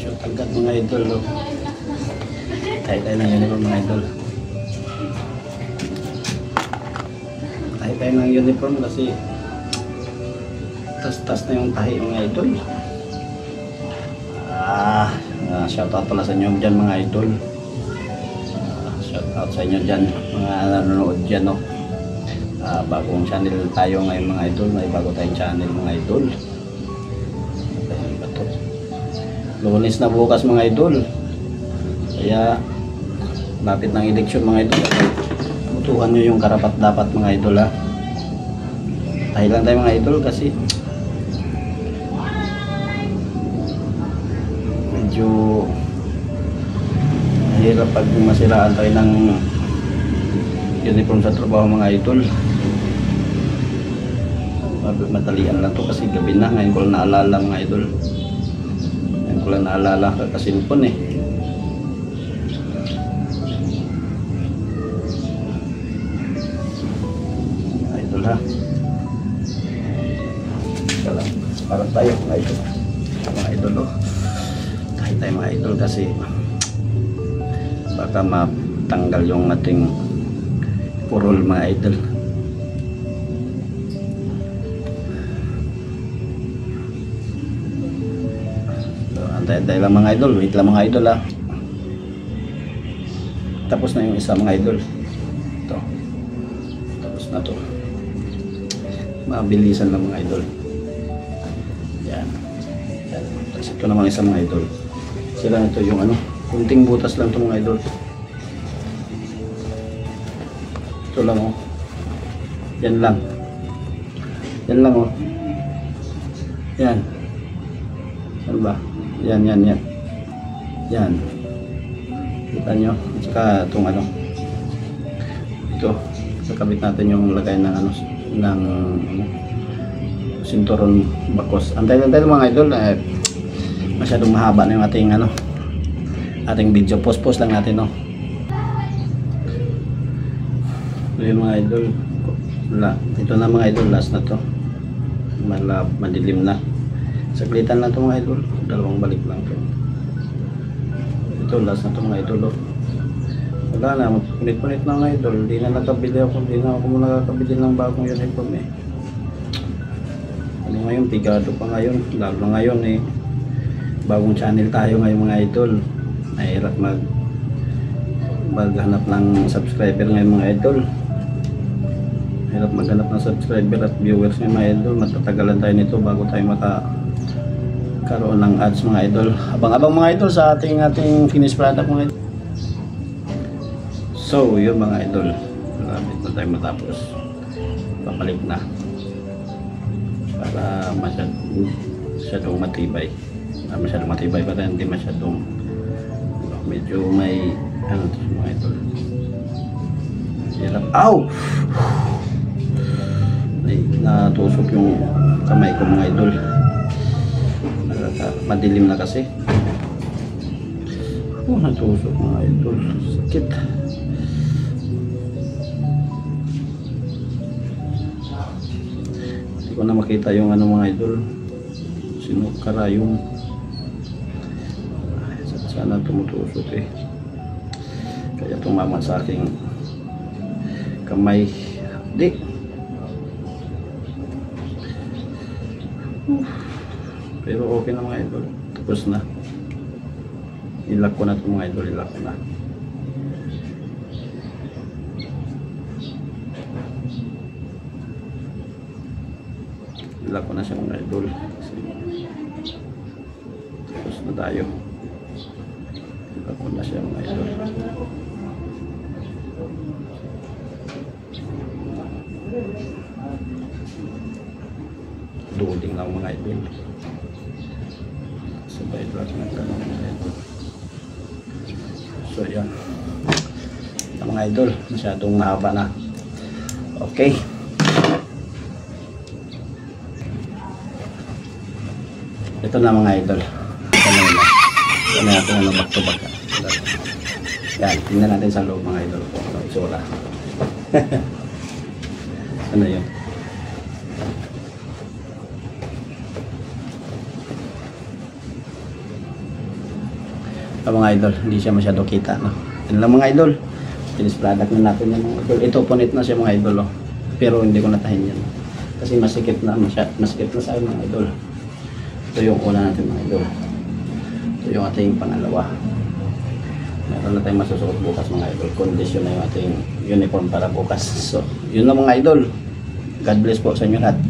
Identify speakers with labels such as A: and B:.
A: Shoot agad mga idol. Oh. Tayo ng uniform mga idol. Tayo ng uniform kasi tas-tas na yung tahi mga idol. Shoutout pala sa inyo dyan mga idol. Shoutout sa inyo dyan mga nanonood dyan, no. Bagong channel tayo ngayon mga idol. May bago tayong channel mga idol. Lunes na bukas mga idol. Kaya lapit ng eleksyon mga idol. Butuhan nyo yung karapat dapat mga idol, ha. Tayo lang tayo mga idol kasi medyo mahirap pag masiraan tayo ng uniform sa trabaho mga idol. Madalian lang to kasi gabi na. Ngayon ko lang naalala mga idol. Ngayon ko lang naalala kakasinpon eh. Idol, ha. Parang tayo mga idol. Mga idol, oh. Kahit tayo mga idol kasi baka matanggal yung ating purol mga idol. So, antay lang mga idol. Wait lang mga idol, ha. Tapos na yung isa mga idol. Ito. Tapos na to. Mabilisan lang mga idol. Yan. Tapos ito naman isa mga idol. Sila ito yung ano, kunting butas lang ito mga idol. Ito lang, oh. Yan lang. Yan lang, oh. Yan. Ano ba? Yan. Yan. Kita nyo? Saka itong ano. Ito. Kakabit natin yung lagay ng ano, ng sinturon bakos. Antay mga idol. Masyadong mahaba na yung ating video. Post lang natin, no. Ayun mga idol. Ito na mga idol, last na to. Madilim na. Saglitan lang to mga idol. Dalawang balik lang to. Ito last na to mga idol, oh. Wala na, punit-punit na mga idol. Hindi na nakabili ako nakakabili ng bagong uniform eh. Ano ngayon, pigado pa ngayon. Lalo na ngayon eh. Bagong channel tayo ngayon mga idol. Mahirap maghanap ng subscriber ngayon mga idol. Mahirap maghanap ng subscriber at viewers ngayon mga idol. Matatagalan tayo nito bago tayo makakaroon ng ads mga idol. Abang-abang mga idol sa ating finished product mga idol. So yun mga idol, malapit na tayo matapos. Papalik na para masyadong matibay. Masyadong matibay pa rin, hindi masyadong medyo may ano ito mga idol. Hirap. Ow! Natusok yung kamay ko mga idol. Madilim na kasi. Natusok mga idol. Sakit. Hindi ko na makita yung ano mga idol. Sinukara yung sana tumutusok eh. Kaya tumama sa aking kamay. Di. Pero okay na mga idol. Tapos na. Ilak ko na ito mga idol. Ilak ko na. Ilak ko na siya mga idol. Tapos na tayo. Ilak ko na siya mga idol. Duling lang mga idol. Sabay lang ng ganun mga idol. So yan mga idol, masyadong mahaba na. Okay, ito na mga idol. Ito na natin ano, back to back. Yan, tingnan natin sa loob mga idol. Itsura. Ano yun? Mga idol, hindi siya masyado kita, no? Yan lang mga idol. Finish product na natin yan mga idol. Ito punit na siya mga idol, oh. Pero hindi ko natahin yan. Kasi masikip na sa akin mga idol. Ito yung una natin mga idol. Ito yung ating pangalawa. Meron na tayong masusuot bukas mga idol. Condition na yung ating uniform para bukas. So, yun na mga idol. God bless po sa inyo lahat.